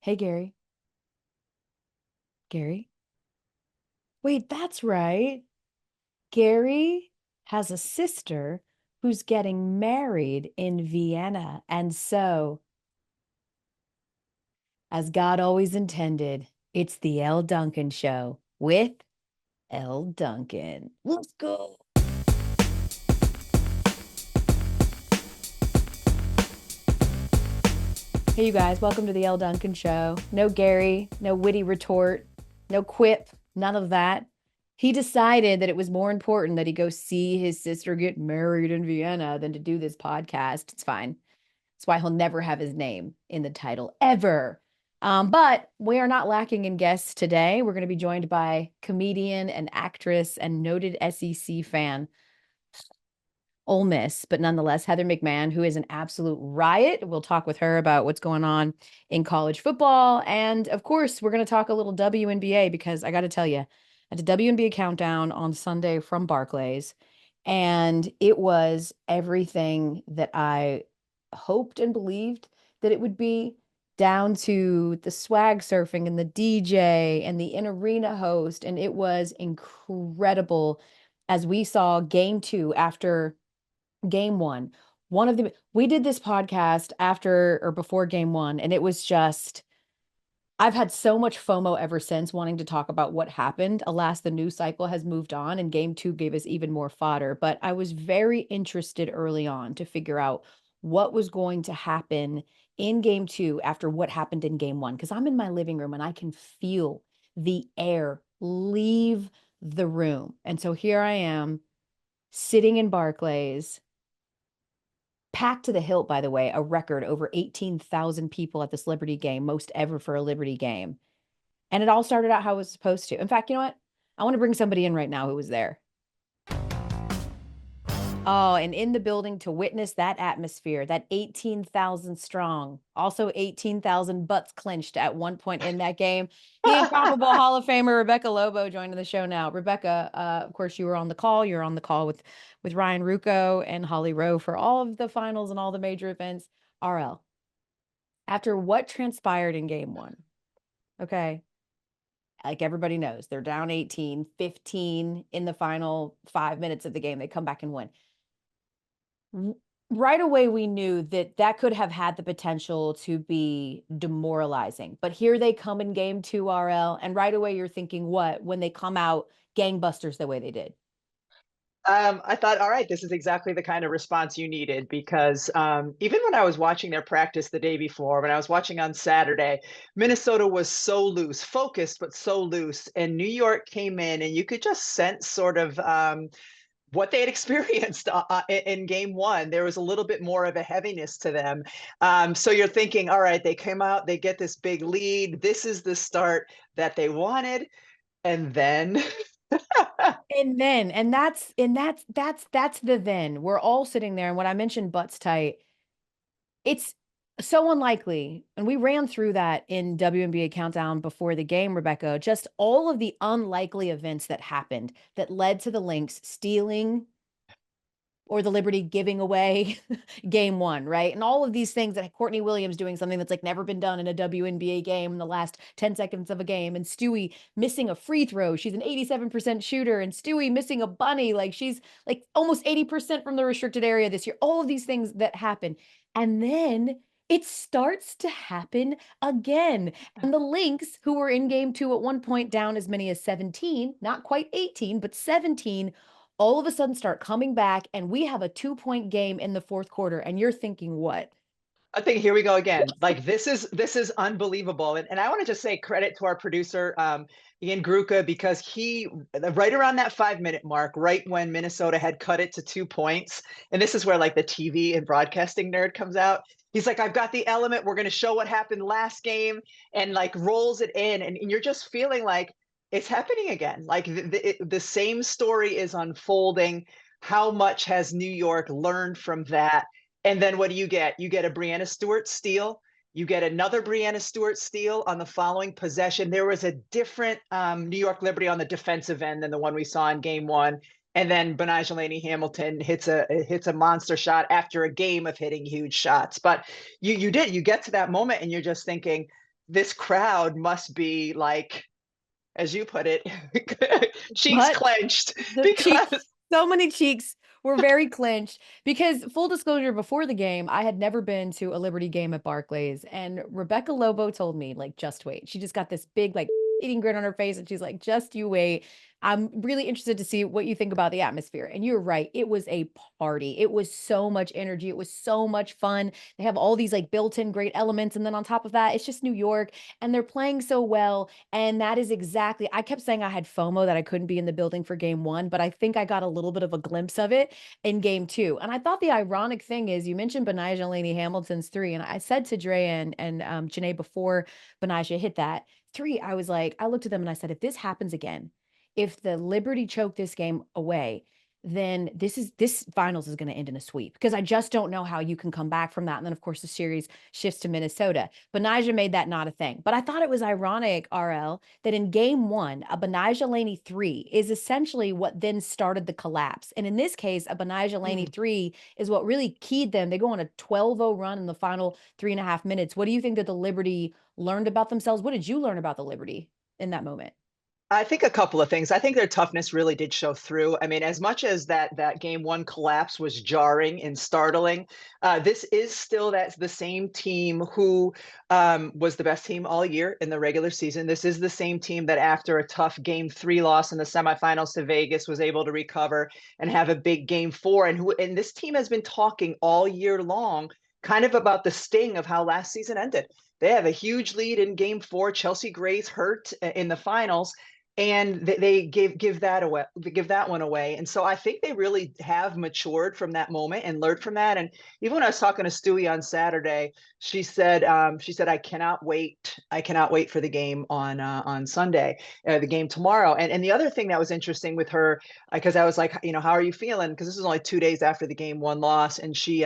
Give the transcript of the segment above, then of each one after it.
Hey, Gary. Gary. Wait, that's right. Gary has a sister who's getting married in Vienna. And so, as God always intended, it's the Elle Duncan show with Elle Duncan. Let's go. Hey, you guys, welcome to the Elle Duncan show. No Gary, no witty retort, no quip, none of that. He decided that it was more important that he go see his sister get married in Vienna than to do this podcast. It's fine. That's why he'll never have his name in the title ever. But we are not lacking in guests today. We're going to be joined by comedian and actress and noted SEC fan, Ole Miss, but nonetheless, Heather McMahan, who is an absolute riot. We'll talk with her about what's going on in college football. And of course, we're going to talk a little WNBA because I got to tell you, at the WNBA countdown on Sunday from Barclays, and it was everything that I hoped and believed that it would be, down to the swag surfing and the DJ and the in-arena host. And it was incredible as we saw game two after game one. We did this podcast after or before game one, and it was just, I've had so much FOMO ever since wanting to talk about what happened. Alas, the news cycle has moved on, and game two gave us even more fodder. But I was very interested early on to figure out what was going to happen in game two after what happened in game one, because I'm in my living room and I can feel the air leave the room. And so here I am sitting in Barclays, packed to the hilt, by the way, a record over 18,000 people at this Liberty game, most ever for a Liberty game. And it all started out how it was supposed to. In fact, you know what? I want to bring somebody in right now who was there. Oh, and in the building to witness that atmosphere, that 18,000 strong, also 18,000 butts clenched at one point in that game. The incomparable Hall of Famer Rebecca Lobo joining the show now. Rebecca, of course, you were on the call. You're on the call with Ryan Rucco and Holly Rowe for all of the finals and all the major events. RL, after what transpired in game one, okay, like everybody knows, they're down 18-15 in the final 5 minutes of the game. They come back and win. Right away we knew that that could have had the potential to be demoralizing, but here they come in game two, RL, and right away you're thinking, what, when they come out gangbusters the way they did? I thought, all right, this is exactly the kind of response you needed because even when I was watching their practice the day before, when I was watching on Saturday, Minnesota was so loose, focused, but so loose. And New York came in and you could just sense sort of what they had experienced in game one. There was a little bit more of a heaviness to them. So you're thinking, all right, they came out, they get this big lead. This is the start that they wanted. And then And that's the then. We're all sitting there, and when I mentioned butts tight, it's so unlikely. And we ran through that in WNBA Countdown before the game, Rebecca, just all of the unlikely events that happened that led to the Lynx stealing or the Liberty giving away game one, right? And all of these things, that Courtney Williams doing something that's like never been done in a WNBA game in the last 10 seconds of a game, and Stewie missing a free throw. She's an 87% shooter, and Stewie missing a bunny. Like she's like almost 80% from the restricted area this year. All of these things that happen. And then it starts to happen again. And the Lynx, who were in game two at one point down as many as 17, not quite 18, but 17, all of a sudden start coming back, and we have a 2-point game in the fourth quarter. And you're thinking, what? I think here we go again. Like this is unbelievable, and I want to just say credit to our producer Ian Gruca because he right around that 5 minute mark, right when Minnesota had cut it to 2 points, and this is where like the TV and broadcasting nerd comes out. He's like, I've got the element. We're going to show what happened last game, and like rolls it in, and you're just feeling like it's happening again. Like the same story is unfolding. How much has New York learned from that? And then what do you get? You get a Brianna Stewart steal. You get another Brianna Stewart steal on the following possession. There was a different New York Liberty on the defensive end than the one we saw in game one. And then Benajelani Hamilton hits a monster shot after a game of hitting huge shots. But you get to that moment and you're just thinking, this crowd must be like, as you put it, cheeks But clenched the cheeks, because so many cheeks were very clenched because full disclosure, before the game, I had never been to a Liberty game at Barclays. And Rebecca Lobo told me, like, just wait. She just got this big, like, eating grin on her face. And she's like, just you wait. I'm really interested to see what you think about the atmosphere. And you're right. It was a party. It was so much energy. It was so much fun. They have all these like built-in great elements. And then on top of that, it's just New York and they're playing so well. And that is exactly, I kept saying I had FOMO that I couldn't be in the building for game one, but I think I got a little bit of a glimpse of it in game two. And I thought the ironic thing is you mentioned Benijah Laney Hamilton's three. And I said to Drea and Janae before Benijah hit that three, I was like, I looked at them and I said, if this happens again, if the Liberty choke this game away, then this finals is going to end in a sweep because I just don't know how you can come back from that. And then of course the series shifts to Minnesota. Benijah made that not a thing. But I thought it was ironic, RL, that in game one, a Benijah Laney three is essentially what then started the collapse. And in this case, a Benijah Laney three is what really keyed them. They go on a 12-0 run in the final 3.5 minutes. What do you think that the Liberty learned about themselves? What did you learn about the Liberty in that moment? I think a couple of things. I think their toughness really did show through. I mean, as much as that game one collapse was jarring and startling, this is still that's the same team who was the best team all year in the regular season. This is the same team that after a tough game three loss in the semifinals to Vegas was able to recover and have a big game four. And this team has been talking all year long, kind of about the sting of how last season ended. They have a huge lead in game four. Chelsea Gray's hurt in the finals and they give that away, give that one away. And so I think they really have matured from that moment and learned from that. And even when I was talking to Stewie on Saturday, she said, I cannot wait for the game on Sunday, the game tomorrow. And the other thing that was interesting with her, because I was like, how are you feeling? Because this is only 2 days after the game one loss, and she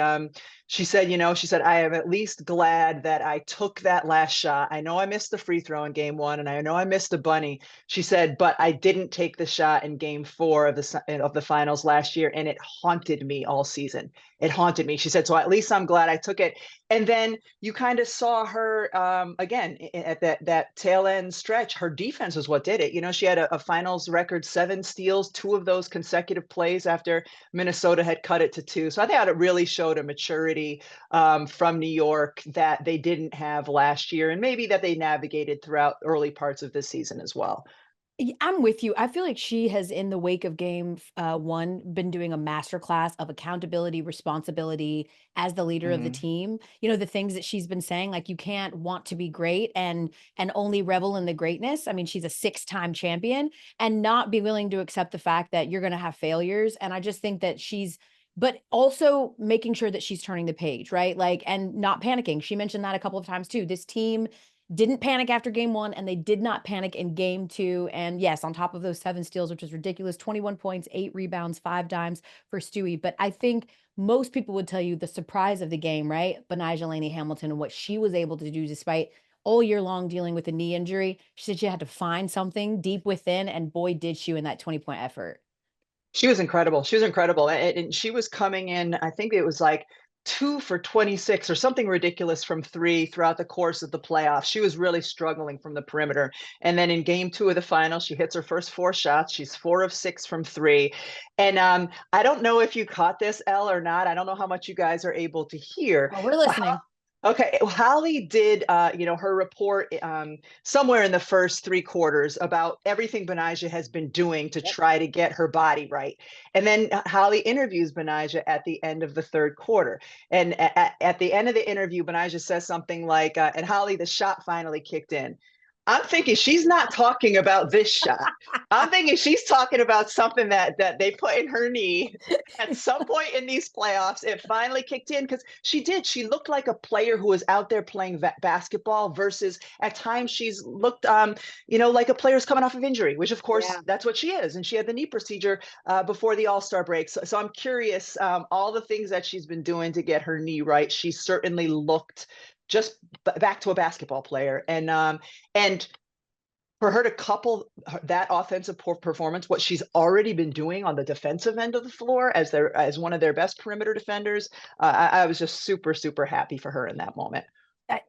said, I am at least glad that I took that last shot. I know I missed the free throw in game one, and I know I missed a bunny. She said, but I didn't take the shot in game four of the finals last year, and it haunted me all season. It haunted me. She said, so at least I'm glad I took it. And then you kind of saw her again at that tail end stretch. Her defense was what did it. She had a finals record 7 steals, 2 of those consecutive plays after Minnesota had cut it to 2. So I thought it really showed a maturity from New York that they didn't have last year, and maybe that they navigated throughout early parts of this season as well. I'm with you. I feel like she has, in the wake of game one, been doing a masterclass of accountability, responsibility as the leader of the Mm-hmm. team. The things that she's been saying, like you can't want to be great and only revel in the greatness. I mean, she's a 6-time champion and not be willing to accept the fact that you're going to have failures. And I just think that but also making sure that she's turning the page, right? Like, and not panicking. She mentioned that a couple of times too. This team didn't panic after game one, and they did not panic in game two. And yes, on top of those 7 steals, which is ridiculous, 21 points, 8 rebounds, 5 dimes for Stewie. But I think most people would tell you the surprise of the game, right? Benijah Laney Hamilton and what she was able to do despite all year long dealing with a knee injury. She said she had to find something deep within, and boy, did she in that 20-point effort. She was incredible. She was incredible. And she was coming in, I think it was like 2 for 26 or something ridiculous from three throughout the course of the playoffs. She was really struggling from the perimeter. And then in game 2 of the final, she hits her first 4 shots. She's 4 of 6 from three. And I don't know if you caught this, Elle, or not. I don't know how much you guys are able to hear. Oh, we're listening. Okay, Holly did, her report somewhere in the first 3 quarters about everything Benijah has been doing to Yep. try to get her body right. And then Holly interviews Benijah at the end of the 3rd quarter. And at the end of the interview, Benijah says something like, and Holly, the shot finally kicked in. I'm thinking she's not talking about this shot. I'm thinking she's talking about something that they put in her knee at some point in these playoffs. It finally kicked in because she did. She looked like a player who was out there playing basketball versus at times she's looked, like a player's coming off of injury, which of course Yeah. that's what she is. And she had the knee procedure before the All-Star break. So I'm curious, all the things that she's been doing to get her knee right. She certainly looked just back to a basketball player. And for her to couple that offensive performance, what she's already been doing on the defensive end of the floor as one of their best perimeter defenders, I was just super, super happy for her in that moment.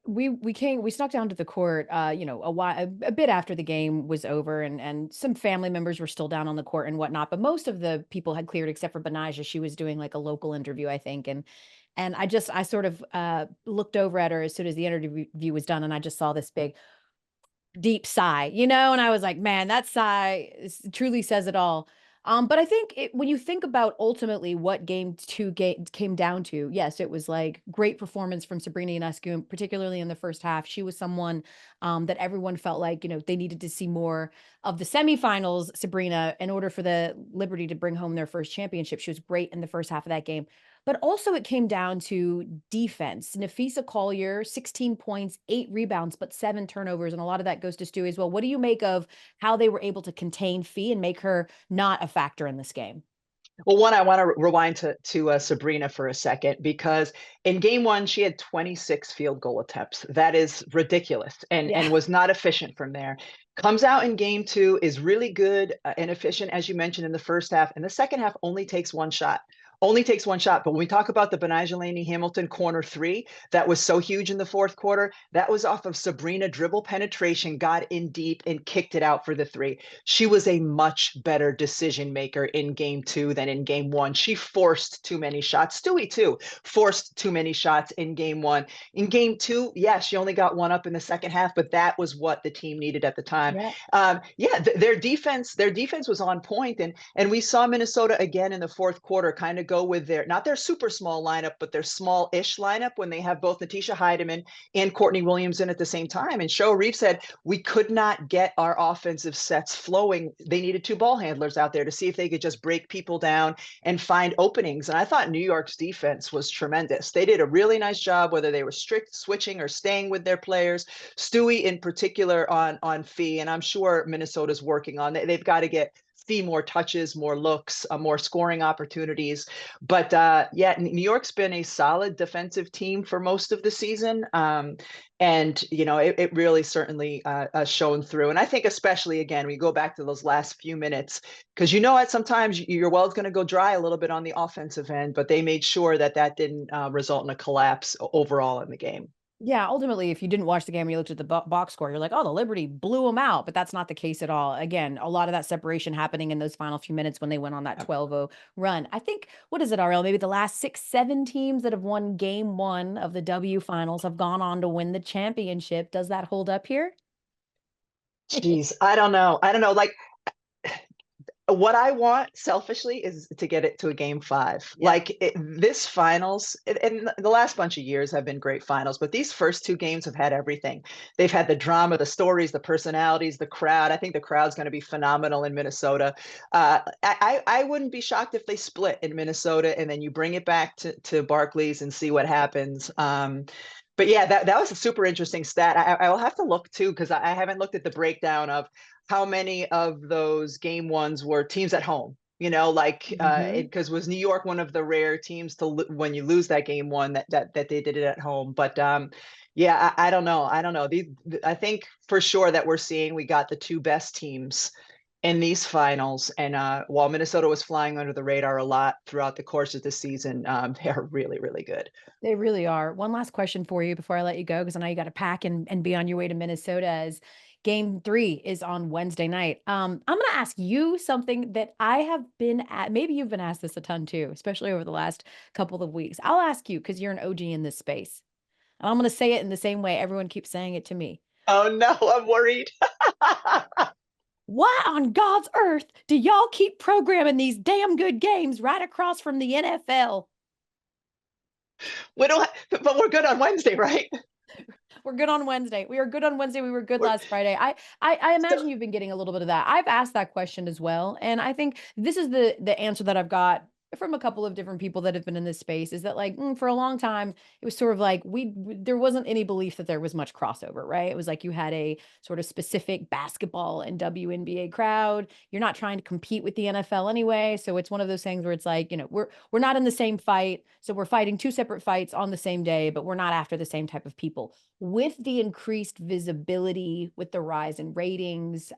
We snuck down to the court, a while, a bit after the game was over, and some family members were still down on the court and whatnot, but most of the people had cleared except for Benaja. She was doing like a local interview, I think, and I sort of looked over at her as soon as the interview was done, and I just saw this big deep sigh, and I was like, man, that sigh truly says it all. But I think when you think about ultimately what came down to, yes, it was like great performance from Sabrina Ionescu, particularly in the first half. She was someone that everyone felt like, they needed to see more of the semifinals, Sabrina, in order for the Liberty to bring home their first championship. She was great in the first half of that game. But also it came down to defense. Nafisa Collier, 16 points, 8 rebounds, but 7 turnovers. And a lot of that goes to Stewie as well. What do you make of how they were able to contain Fee and make her not a factor in this game? Well, one, I want to rewind to Sabrina for a second because in game one she had 26 field goal attempts. That is ridiculous, and Yeah. was not efficient from there. Comes out in game two, is really good and efficient as you mentioned in the first half, and the second half only takes one shot. Only takes one shot. But when we talk about the Benijah Laney Hamilton corner three, that was so huge in the fourth quarter, that was off of Sabrina dribble penetration, got in deep and kicked it out for the three. She was a much better decision maker in game two than in game one. She forced too many shots. Stewie, too, forced too many shots in game one. In game two, yeah, she only got one up in the second half, but that was what the team needed at the time. Yeah. Their defense was on point, and we saw Minnesota again in the fourth quarter kind of go with their not their super small lineup, but their small-ish lineup when they have both Natisha Heidemann and Courtney Williams in at the same time. And Show Reeve said we could not get our offensive sets flowing. They needed two ball handlers out there to see if they could just break people down and find openings. And I thought New York's defense was tremendous. They did a really nice job, whether they were strict switching or staying with their players. Stewie in particular on Fee, and I'm sure Minnesota's working on it. They've got to get Fee more touches, more looks, more scoring opportunities. But yeah, New York's been a solid defensive team for most of the season. And it really certainly shown through. And I think especially again we go back to those last few minutes, because sometimes your well's going to go dry a little bit on the offensive end, but they made sure that didn't result in a collapse overall in the game. Yeah, ultimately, if you didn't watch the game and you looked at the box score, you're like, oh, the Liberty blew them out. But that's not the case at all. Again, a lot of that separation happening in those final few minutes when they went on that 12-0 run. I think, what is it, RL? Maybe the last 6, 7 teams that have won game one of the W finals have gone on to win the championship. Does that hold up here? Jeez, I don't know. I don't know. Like, what I want selfishly is to get it to a game five. Yeah. This finals, and the last bunch of years have been great finals, but these first two games have had everything. They've had the drama, the stories, the personalities, the crowd. I think the crowd's going to be phenomenal in Minnesota. I wouldn't be shocked if they split in Minnesota and then you bring it back to Barclays and see what happens. But yeah, that was a super interesting stat. I will have to look too, because I haven't looked at the breakdown of how many of those game ones were teams at home. Mhm. Because was New York one of the rare teams when you lose that game one that they did it at home. But yeah, I don't know. I don't know. I think for sure that we got the two best teams in these finals. And while Minnesota was flying under the radar a lot throughout the course of the season, they're really, really good. They really are. One last question for you before I let you go, because I know you got to pack and be on your way to Minnesota as game three is on Wednesday night. I'm going to ask you something that I have been at. Maybe you've been asked this a ton too, especially over the last couple of weeks. I'll ask you because you're an OG in this space. And I'm going to say it in the same way everyone keeps saying it to me. Oh no, I'm worried. Why on God's earth do y'all keep programming these damn good games right across from the NFL? We don't, but we're good on Wednesday, right? We're good on Wednesday. We are good on Wednesday. We were good We're last Friday. I so imagine you've been getting a little bit of that. I've asked that question as well, and I think this is the answer that I've got from a couple of different people that have been in this space is that like for a long time it was sort of like there wasn't any belief that there was much crossover, right? It was like you had a sort of specific basketball and WNBA crowd. You're not trying to compete with the NFL anyway, so it's one of those things where it's like, we're not in the same fight, so we're fighting two separate fights on the same day, but we're not after the same type of people. With the increased visibility, with the rise in ratings,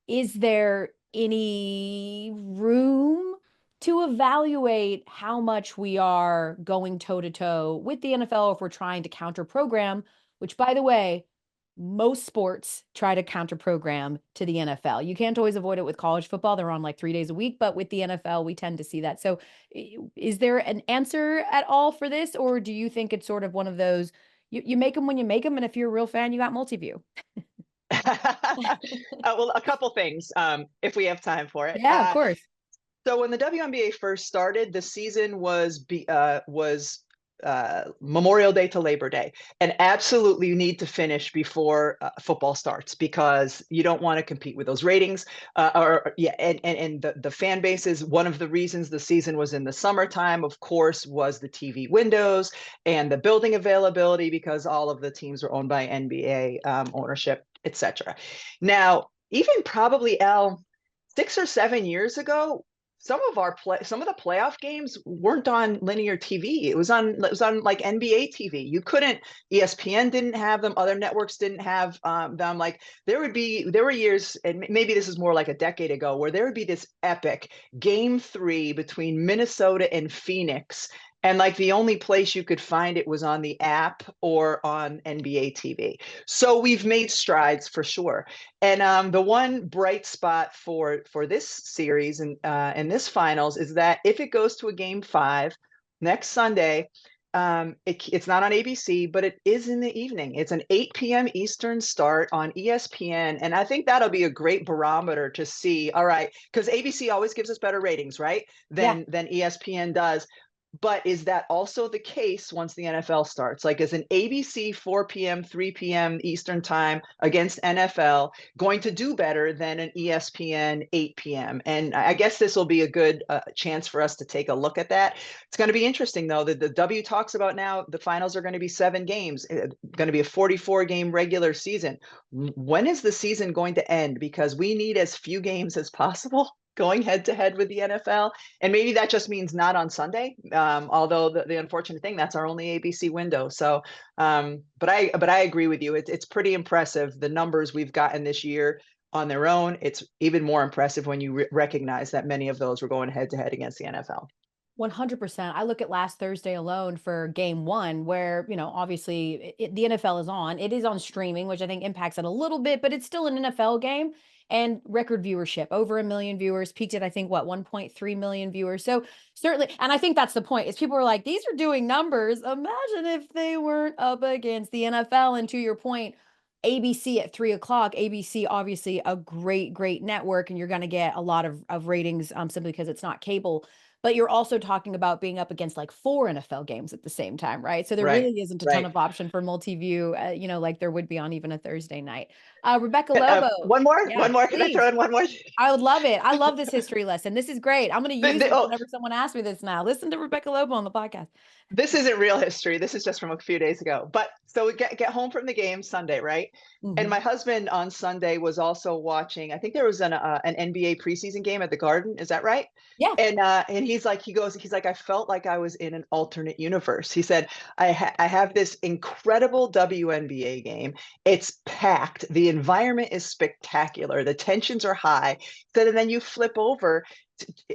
is there any room to evaluate how much we are going toe to toe with the NFL if we're trying to counter program, which, by the way, most sports try to counter program to the NFL. You can't always avoid it with college football. They're on like 3 days a week, but with the NFL, we tend to see that. So, is there an answer at all for this? Or do you think it's sort of one of those, you make them when you make them? And if you're a real fan, you got multi-view. Well, a couple things, if we have time for it. Yeah, of course. So when the WNBA first started, the season was Memorial Day to Labor Day, and absolutely you need to finish before football starts because you don't want to compete with those ratings. And the fan bases. One of the reasons the season was in the summertime, of course, was the TV windows and the building availability because all of the teams were owned by NBA ownership, etc. Now, even probably 6 or 7 years ago, some of the playoff games weren't on linear TV. It was on like NBA TV. You couldn't. ESPN didn't have them. Other networks didn't have them. Like there were years, and maybe this is more like a decade ago, where there would be this epic Game 3 between Minnesota and Phoenix. And like the only place you could find it was on the app or on NBA TV. So we've made strides for sure. And the one bright spot for this series and this finals is that if it goes to a Game 5 next Sunday, it's not on ABC, but it is in the evening. It's an 8 p.m. Eastern start on ESPN, and I think that'll be a great barometer to see. All right, because ABC always gives us better ratings, right? Yeah. Than ESPN does. But is that also the case once the NFL starts? Like, is an ABC 4 p.m., 3 p.m. Eastern time against NFL going to do better than an ESPN 8 p.m.? And I guess this will be a good chance for us to take a look at that. It's going to be interesting, though, that the W talks about now the finals are going to be 7 games, going to be a 44-game regular season. When is the season going to end? Because we need as few games as possible going head to head with the NFL. And maybe that just means not on Sunday. Although the unfortunate thing, that's our only ABC window. So, but I agree with you. It's pretty impressive. The numbers we've gotten this year on their own. It's even more impressive when you recognize that many of those were going head to head against the NFL. 100%. I look at last Thursday alone for game one, where, obviously the NFL is on. It is on streaming, which I think impacts it a little bit, but it's still an NFL game and record viewership, over 1 million viewers, peaked at, I think, 1.3 million viewers. So certainly, and I think that's the point, is people are like, these are doing numbers. Imagine if they weren't up against the NFL. And to your point, ABC at 3 o'clock, ABC, obviously a great network, and you're going to get a lot of ratings simply because it's not cable. But you're also talking about being up against like 4 NFL games at the same time, right? So there Right. really isn't a ton Right. of option for multi-view, like there would be on even a Thursday night. Rebecca Lobo. One more. Yeah, Can I please. throw in one more? I would love it. I love this history lesson. This is great. I'm going to use it Oh, whenever someone asks me this now. Listen to Rebecca Lobo on the podcast. this isn't real history. This is just from a few days ago. But so we get home from the game Sunday, right? And my husband on Sunday was also watching. I think there was an NBA preseason game at the Garden. Is that right? Yeah. And he's like, I felt like I was in an alternate universe. He said, I have this incredible WNBA game. It's packed. The environment is spectacular. The tensions are high. He said, and then you flip over,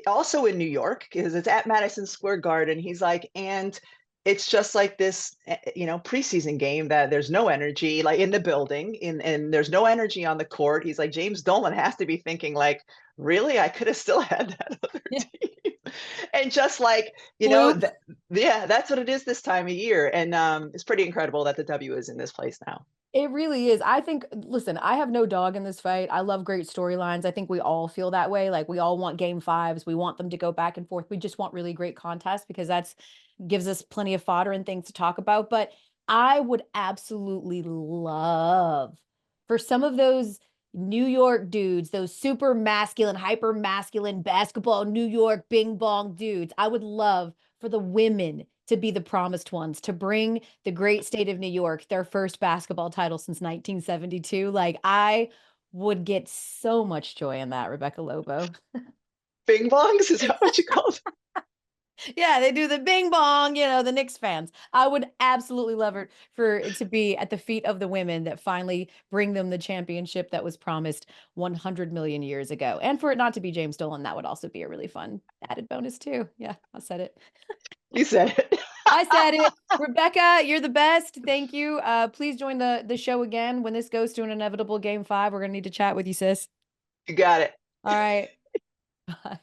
also in New York, because it's at Madison Square Garden. He's like, and it's just like this, preseason game that there's no energy like in the building, and there's no energy on the court. He's like, James Dolan has to be thinking like, really, I could have still had that other team. And just like, that's what it is this time of year. And it's pretty incredible that the W is in this place now. It really is. I think, listen, I have no dog in this fight. I love great storylines. I think we all feel that way. Like we all want game fives. We want them to go back and forth. We just want really great contests because that's gives us plenty of fodder and things to talk about. But I would absolutely love for some of those New York dudes, those super masculine, hyper masculine basketball New York bing bong dudes. I would love for the women to be the promised ones, to bring the great state of New York their first basketball title since 1972. Like I would get so much joy in that, Rebecca Lobo. Bing bongs, is that what you call it? Yeah, they do the bing bong, the Knicks fans. I would absolutely love it for it to be at the feet of the women that finally bring them the championship that was promised 100 million years ago. And for it not to be James Dolan, that would also be a really fun added bonus too. Yeah, I said it. You said it. I said it. Rebecca, you're the best. Thank you. Please join the show again when this goes to an inevitable game 5. We're gonna need to chat with you, sis. You got it. All right. Bye.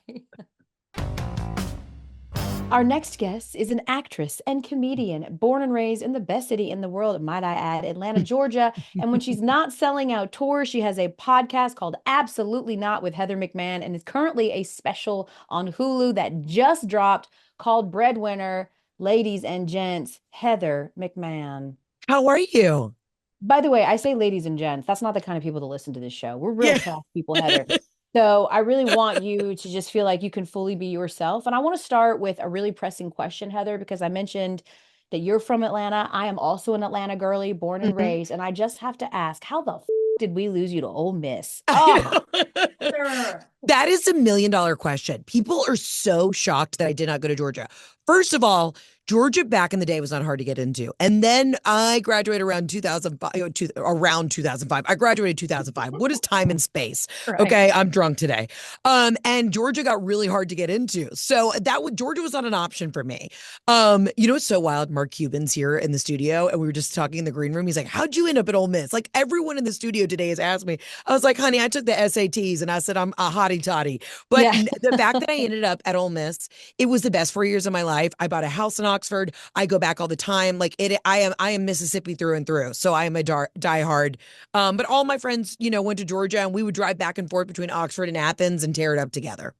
Our next guest is an actress and comedian born and raised in the best city in the world, might I add, Atlanta, Georgia. And when she's not selling out tours, she has a podcast called Absolutely Not with Heather McMahan and is currently a special on Hulu that just dropped called Breadwinner. Ladies and gents, Heather McMahan. How are you? By the way, I say ladies and gents. That's not the kind of people that listen to this show. We're real Yeah. class people, Heather. So I really want you to just feel like you can fully be yourself. And I want to start with a really pressing question, Heather, because I mentioned that you're from Atlanta. I am also an Atlanta girly, born and Mhm. raised. And I just have to ask, how the did we lose you to Ole Miss? I Oh, know. Heather. That is $1 million question. People are so shocked that I did not go to Georgia. First of all, Georgia back in the day was not hard to get into. And then I graduated around 2005, around 2005. I graduated 2005. What is time and space? Right. Okay, I'm drunk today. And Georgia got really hard to get into. So Georgia was not an option for me. It's so wild. Mark Cuban's here in the studio, and we were just talking in the green room. He's like, "How'd you end up at Ole Miss?" Like everyone in the studio today has asked me. I was like, "Honey, I took the SATs," and I said, "I'm a hottie toddy." But Yeah. the fact that I ended up at Ole Miss, it was the best 4 years of my life. I bought a house in Oxford. I go back all the time. Like it, I am Mississippi through and through. So I am a diehard. But all my friends, went to Georgia, and we would drive back and forth between Oxford and Athens and tear it up together.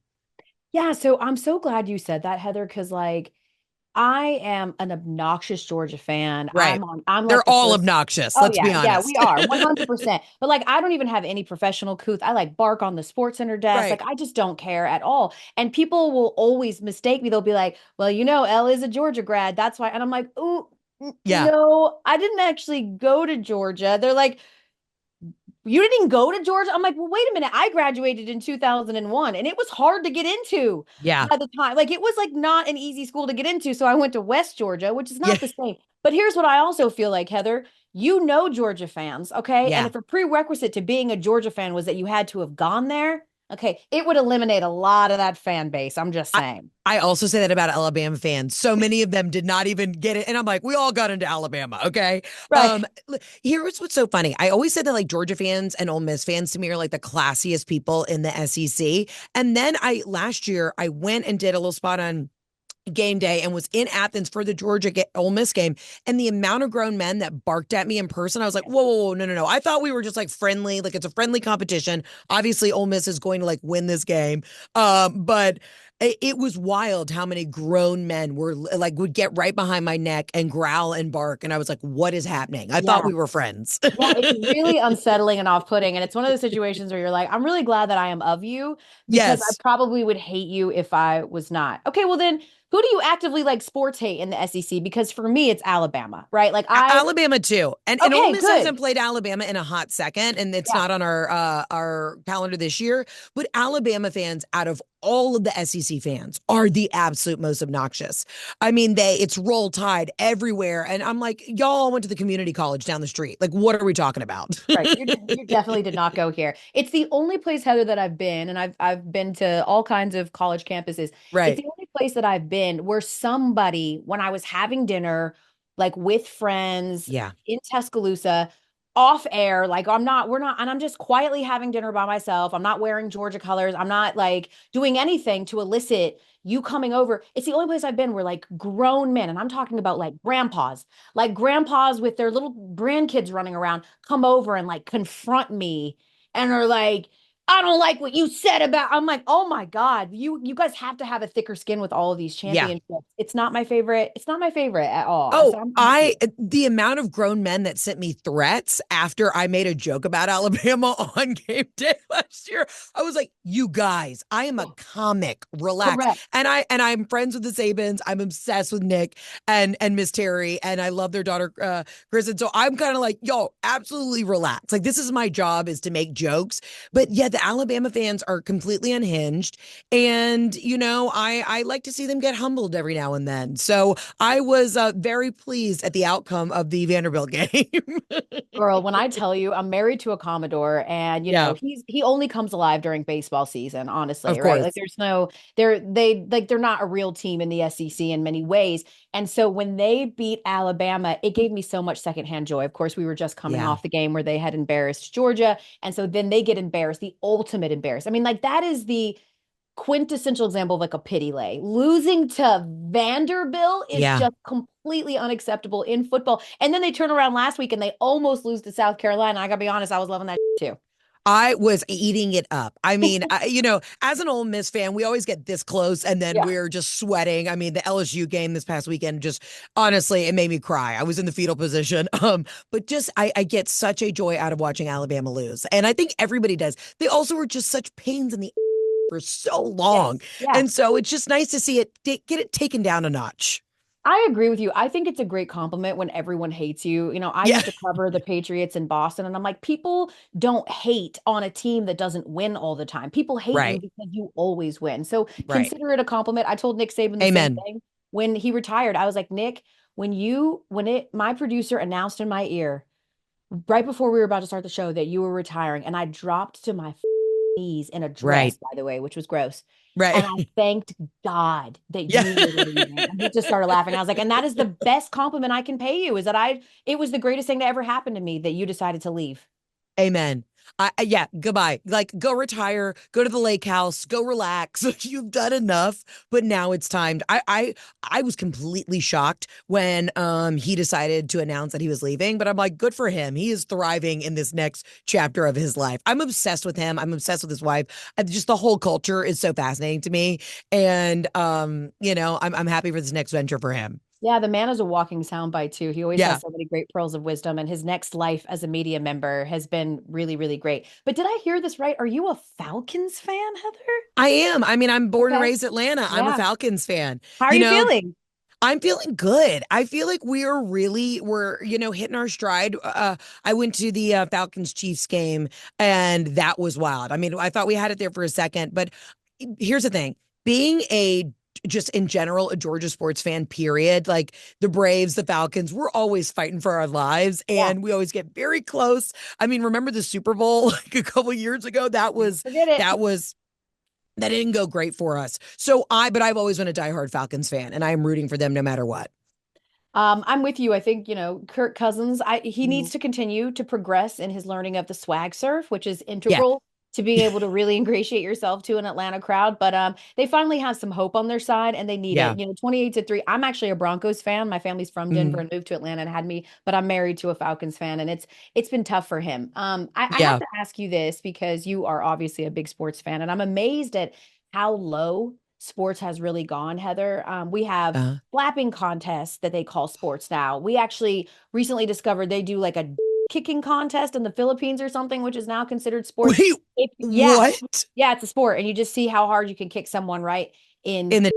Yeah. So I'm so glad you said that, Heather, because I am an obnoxious Georgia fan. Right. I'm like They're the all first. obnoxious. Oh Let's be yeah, yeah, we honest. are 100%. But I don't even have any professional couth. I bark on the sports center desk. Right. I just don't care at all. And people will always mistake me. They'll be like, "Well, Elle is a Georgia grad. That's why." And I'm like, "Ooh, Yeah. no, I didn't actually go to Georgia." They're like, "You didn't even go to Georgia?" I'm like, "Well, wait a minute. I graduated in 2001 and it was hard to get into Yeah. by the time. It was not an easy school to get into. So I went to West Georgia, which is Yeah. not the same. But here's what I also feel like, Heather. Georgia fans, okay? And Yeah. if a prerequisite to being a Georgia fan was that you had to have gone there, okay, it would eliminate a lot of that fan base. I'm just I, saying. I also say that about Alabama fans. So many of them did not even get it. And I'm like, we all got into Alabama. Okay. Right. Here's what's so funny. I always said that like Georgia fans and Ole Miss fans to me are like the classiest people in the SEC. And then last year, I went and did a little spot on game day and was in Athens for the Ole Miss game. And the amount of grown men that barked at me in person, I was like, whoa, whoa, whoa, no, no, no. I thought we were just like friendly, like it's a friendly competition. Obviously, Ole Miss is going to like win this game. But it was wild how many grown men were like would get right behind my neck and growl and bark. And I was like, what is happening? I thought Yeah. we were friends. Yeah, it's really unsettling and off-putting. And it's one of those situations where you're like, I'm really glad that I am of you because I Yes. probably would hate you if I was not. Okay, well then who do you actively sports hate in the SEC? Because for me, it's Alabama, right? Alabama too, and Ole Okay, Miss good. hasn't played Alabama in a hot second, and it's Yeah. not on our calendar this year. But Alabama fans, out of all of the SEC fans, are the absolute most obnoxious. I mean, it's Roll Tide everywhere, and I'm like, y'all went to the community college down the street. Like, what are we talking about? Right. You definitely did not go here. It's the only place, Heather, that I've been, and I've been to all kinds of college campuses. It's Right. the only place that I've been where somebody, when I was having dinner, with friends Yeah. in Tuscaloosa, off air, we're not, and I'm just quietly having dinner by myself. I'm not wearing Georgia colors. I'm not doing anything to elicit you coming over. It's the only place I've been where grown men, and I'm talking about grandpas with their little grandkids running around, come over and confront me and are like, I don't like what you said about. I'm like, oh my God, you guys have to have a thicker skin with all of these Yeah. championships. It's not my favorite. It's not my favorite at all. Oh, So I'm the amount of grown men that sent me threats after I made a joke about Alabama on game day last year. I was like, you guys, I am a comic. Relax. correct. And I'm friends with the Sabins. I'm obsessed with Nick and Miss Terry, and I love their daughter Kristen. So I'm kind of like, yo, absolutely relax. Like this is my job, is to make jokes. But yeah, the Alabama fans are completely unhinged. And, I like to see them get humbled every now and then. So I was very pleased at the outcome of the Vanderbilt game. Girl, when I tell you I'm married to a Commodore and Yeah, he only comes alive during baseball season, of honestly, right? Like course. there's no they're not a real team in the SEC in many ways. And so when they beat Alabama, it gave me so much secondhand joy. Of course, we were just coming Yeah. off the game where they had embarrassed Georgia, and so then they get embarrassed, the ultimate embarrassed. I mean, like that is the quintessential example of like a pity lay. Losing to Vanderbilt is Yeah. just completely unacceptable in football. And then they turn around last week and they almost lose to South Carolina. I gotta be honest, I was loving that too. I was eating it up. I mean, as an Ole Miss fan, we always get this close and then Yeah. we're just sweating. I mean, the LSU game this past weekend just honestly, it made me cry. I was in the fetal position. But just I get such a joy out of watching Alabama lose. And I think everybody does. They also were just such pains in the for so long. Yes. Yeah. And so it's just nice to see it get it taken down a notch. I agree with you. I think it's a great compliment when everyone hates you. I Yeah, used to cover the Patriots in Boston, and I'm like, people don't hate on a team that doesn't win all the time. People hate you right, because you always win. So right. consider it a compliment. I told Nick Saban the same Amen. thing when he retired. I was like, Nick, my producer announced in my ear right before we were about to start the show that you were retiring, and I dropped to my knees in a dress, Right, by the way, which was gross. And right. I thanked God that Yeah. you were leaving. And he just started laughing. I was like, and that is the best compliment I can pay you is that it was the greatest thing to ever happen to me that you decided to leave. Amen. Yeah, goodbye. Like, go retire, go to the lake house, go relax. You've done enough, but now it's time. I was completely shocked when he decided to announce that he was leaving, but I'm like, good for him. He is thriving in this next chapter of his life. I'm obsessed with him. I'm obsessed with his wife. Just the whole culture is so fascinating to me, and I'm happy for this next venture for him. Yeah, the man is a walking soundbite too. He always Yeah, has so many great pearls of wisdom, and his next life as a media member has been really, really great. But did I hear this right? Are you a Falcons fan, Heather? I am. I mean, I'm born and Okay. raised Atlanta. I'm a Yeah. Falcons fan. How are You you know, feeling? I'm feeling good. I feel like we're hitting our stride. I went to the Falcons Chiefs game and that was wild. I mean, I thought we had it there for a second, but here's the thing. Being just in general, a Georgia sports fan, period. Like the Braves, the Falcons, we're always fighting for our lives Yeah. and we always get very close. I mean, remember the Super Bowl like a couple years ago? Forget it. That was that didn't go great for us. But I've always been a diehard Falcons fan and I am rooting for them no matter what. I'm with you. I think, Kirk Cousins, he Mhm. needs to continue to progress in his learning of the swag surf, which is Yeah. integral to being able to really ingratiate yourself to an Atlanta crowd. But they finally have some hope on their side and they need Yeah. it. 28-3. I'm actually a Broncos fan. My family's from Denver Mhm. and moved to Atlanta and had me, but I'm married to a Falcons fan, and it's been tough for him. I have Yeah. to ask you this because you are obviously a big sports fan, and I'm amazed at how low sports has really gone, Heather. We have Uh, slapping contests that they call sports now. We actually recently discovered they do like a kicking contest in the Philippines or something, which is now considered sports. Wait, Yeah, what? yeah, it's a sport, and you just see how hard you can kick someone right in. In the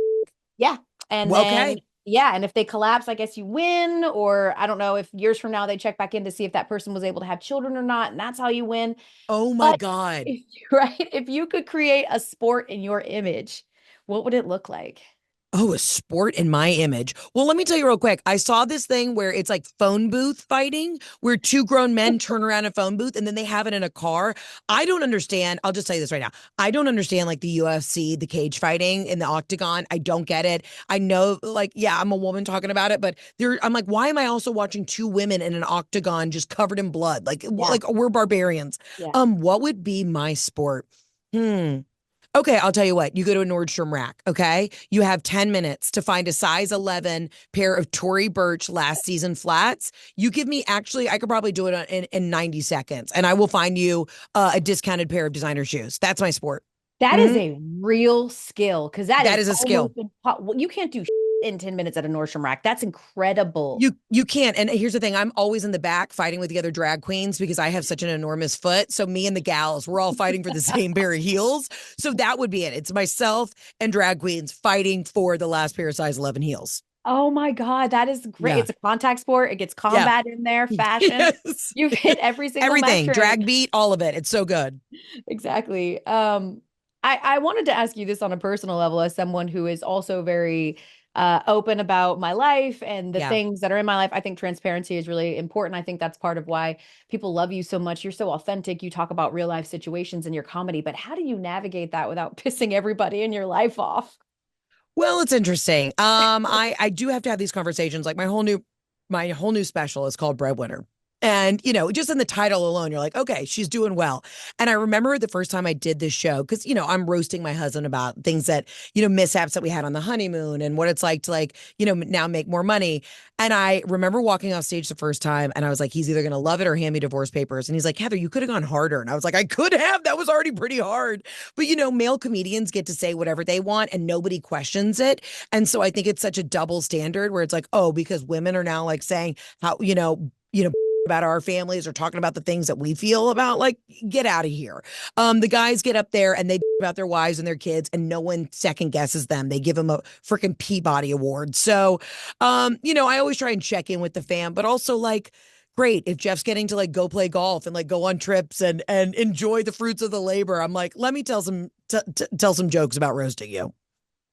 Yeah, and then Okay. yeah, and if they collapse, I guess you win. Or I don't know if years from now they check back in to see if that person was able to have children or not, and that's how you win. Oh my But God. if you could create a sport in your image, what would it look like? Oh, a sport in my image. Well, let me tell you real quick. I saw this thing where it's like phone booth fighting, where two grown men turn around a phone booth and then they have it in a car. I don't understand. I'll just tell you this right now. I don't understand like the UFC, the cage fighting in the octagon. I don't get it. I know, like, yeah, I'm a woman talking about it, but I'm like, why am I also watching two women in an octagon just covered in blood? Yeah, Like we're barbarians. yeah. What would be my sport? Hmm. Okay, I'll tell you what. You go to a Nordstrom rack, okay? You have 10 minutes to find a size 11 pair of Tory Burch last season flats. You give me, actually, I could probably do it in 90 seconds, and I will find you a discounted pair of designer shoes. That's my sport. That is Mhm. a real skill because that That is is a almost skill. impossible. You can't do in 10 minutes at a Nordstrom rack. That's incredible. You can't. And here's the thing. I'm always in the back fighting with the other drag queens because I have such an enormous foot. So me and the gals, we're all fighting for the same pair of heels. So that would be it. It's myself and drag queens fighting for the last pair of size 11 heels. Oh my God, that is great. Yeah. It's a contact sport. It gets Yeah. combat in there, fashion. Yes. You've hit every single Everything, metric. drag beat, all of it. It's so good. Exactly. I wanted to ask you this on a personal level as someone who is also very open about my life and the Yeah. things that are in my life. I think transparency is really important. I think that's part of why people love you so much. You're so authentic. You talk about real life situations in your comedy, but how do you navigate that without pissing everybody in your life off? Well, it's interesting. I do have to have these conversations. Like my whole new special is called Breadwinner. And, just in the title alone, you're like, okay, she's doing well. And I remember the first time I did this show, because, I'm roasting my husband about things that, mishaps that we had on the honeymoon and what it's like to now make more money. And I remember walking off stage the first time and I was like, he's either going to love it or hand me divorce papers. And he's like, Heather, you could have gone harder. And I was like, I could have. That was already pretty hard. But, male comedians get to say whatever they want and nobody questions it. And so I think it's such a double standard where it's like, oh, because women are now like saying how, about our families or talking about the things that we feel about, like, get out of here. The guys get up there and they about their wives and their kids and no one second guesses them. They give them a freaking Peabody Award. So, I always try and check in with the fam, but also like, great if Jeff's getting to like go play golf and like go on trips and enjoy the fruits of the labor. I'm like, let me tell some jokes about roasting you.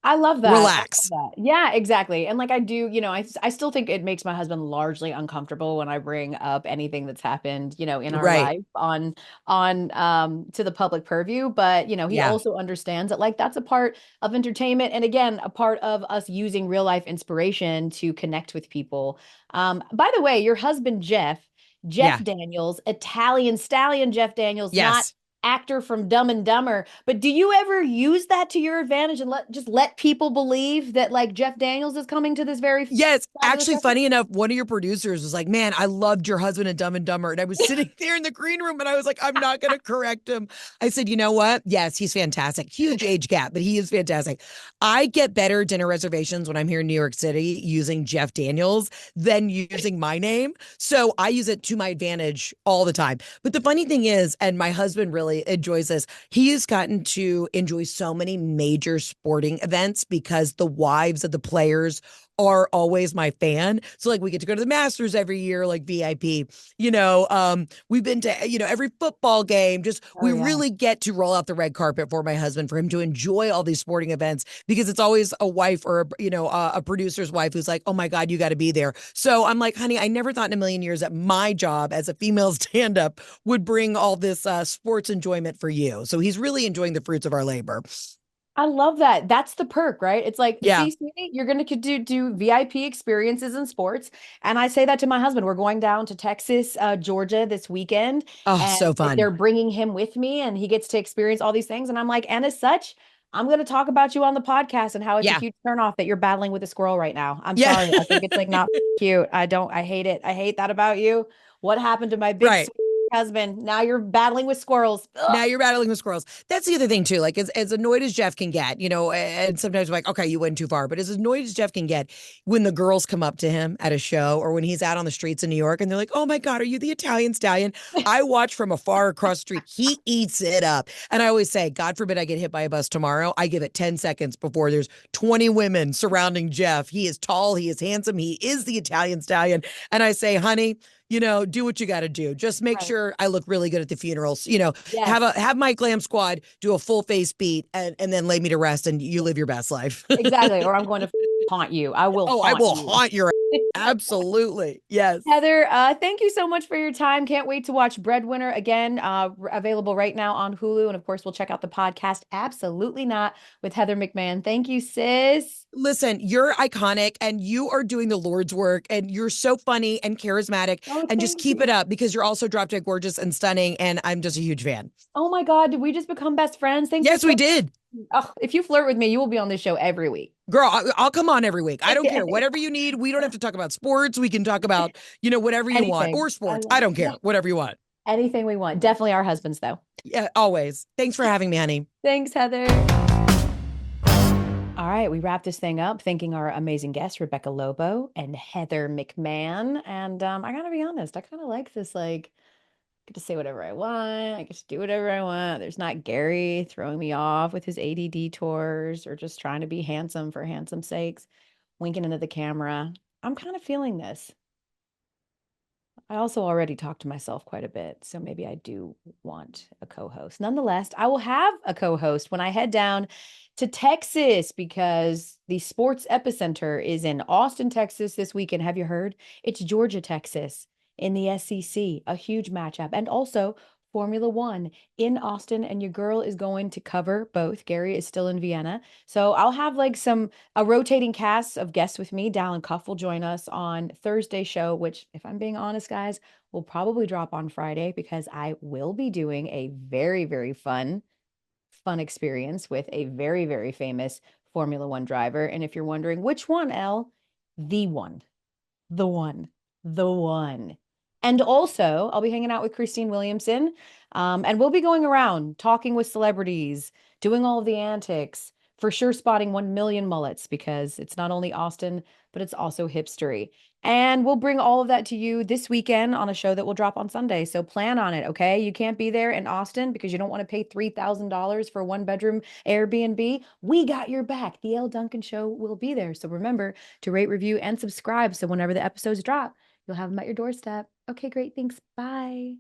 I love that. I love Relax. that. Yeah, exactly. And like I do, I still think it makes my husband largely uncomfortable when I bring up anything that's happened, in our Right. life on to the public purview, but he Yeah. also understands that like that's a part of entertainment and again, a part of us using real life inspiration to connect with people. By the way, your husband Jeff Yeah. Daniels, Italian stallion Jeff Daniels, not Yes. actor from Dumb and Dumber. But do you ever use that to your advantage and let people believe that like Jeff Daniels is coming to this very Yes, fabulous actually, restaurant? funny enough, one of your producers was like, "Man, I loved your husband in Dumb and Dumber," and I was sitting there in the green room, and I was like, "I'm not going to correct him." I said, "You know what? Yes, he's fantastic. Huge age gap, but he is fantastic." I get better dinner reservations when I'm here in New York City using Jeff Daniels than using my name, so I use it to my advantage all the time. But the funny thing is, and my husband really enjoys this, he has gotten to enjoy so many major sporting events because the wives of the players are always my fan. So like we get to go to the Masters every year, like VIP. We've been to, every football game. Just Oh we yeah. really get to roll out the red carpet for my husband for him to enjoy all these sporting events because it's always a wife or a producer's wife who's like, oh my God, you got to be there. So I'm like, honey, I never thought in a million years that my job as a female stand-up would bring all this sports enjoyment for you. So he's really enjoying the fruits of our labor. I love that. That's the perk, right? It's like, Yeah. see, sweetie, you're going to do VIP experiences in sports. And I say that to my husband. We're going down to Texas, Georgia this weekend, Oh, and so fun. they're bringing him with me, and he gets to experience all these things. And I'm like, and as such, I'm going to talk about you on the podcast and how it's a Yeah. huge turnoff that you're battling with a squirrel right now. I'm Yeah. sorry. I think it's like not cute. I hate it. I hate that about you. What happened to my big Right. sweet husband? Now you're battling with squirrels. Ugh. Now you're battling with squirrels. That's the other thing too. Like as annoyed as Jeff can get, and sometimes we're like, okay, you went too far. But as annoyed as Jeff can get, when the girls come up to him at a show or when he's out on the streets in New York and they're like, oh my God, are you the Italian stallion? I watch from afar across the street. He eats it up. And I always say, God forbid I get hit by a bus tomorrow. I give it 10 seconds before there's 20 women surrounding Jeff. He is tall, he is handsome, he is the Italian stallion. And I say, honey, do what you got to do. Just make Right. sure I look really good at the funerals. Yes. Have my glam squad do a full face beat and then lay me to rest and you live your best life. Exactly. Or I'm going to haunt you. I will Oh, I haunt will you. haunt your absolutely. Yes. Heather, thank you so much for your time. Can't wait to watch Breadwinner again, available right now on Hulu. And of course, we'll check out the podcast Absolutely Not with Heather McMahan. Thank you, sis. Listen, you're iconic and you are doing the Lord's work and you're so funny and charismatic Oh, and just thank keep it you. up because you're also drop dead gorgeous and stunning and I'm just a huge fan. Oh my God, did we just become best friends? Thank you Yes, so we much. did. Oh, if you flirt with me, you will be on this show every week. Girl, I'll come on every week. I don't care. Whatever you need. We don't have to talk about sports. We can talk about, whatever you want Anything. or I sports. love I it. don't Yeah. care. Whatever you want. Anything we want. Definitely our husbands, though. Yeah, always. Thanks for having me, honey. Thanks, Heather. All right, we wrap this thing up thanking our amazing guests, Rebecca Lobo and Heather McMahan. And I gotta be honest, I kind of like this, like, get to say whatever I want. I get to do whatever I want. There's not Gary throwing me off with his ADD tours or just trying to be handsome for handsome sakes, winking into the camera. I'm kind of feeling this. I also already talk to myself quite a bit, so maybe I do want a co-host. Nonetheless, I will have a co-host when I head down to Texas because the sports epicenter is in Austin, Texas this weekend. Have you heard? It's Georgia, Texas in the SEC, a huge matchup. And also Formula One in Austin, and your girl is going to cover both. Gary is still in Vienna. So I'll have like a rotating cast of guests with me. Dallin Cuff will join us on Thursday show, which, if I'm being honest, guys, will probably drop on Friday because I will be doing a very, very fun experience with a very, very famous Formula One driver. And if you're wondering which one, Elle, the one, the one, the one. And also, I'll be hanging out with Christine Williamson, and we'll be going around talking with celebrities, doing all of the antics, for sure spotting 1 million mullets because it's not only Austin, but it's also hipstery. And we'll bring all of that to you this weekend on a show that will drop on Sunday. So plan on it, okay? You can't be there in Austin because you don't want to pay $3,000 for a 1-bedroom Airbnb. We got your back. The Elle Duncan Show will be there. So remember to rate, review, and subscribe so whenever the episodes drop, you'll have them at your doorstep. Okay, great. Thanks. Bye.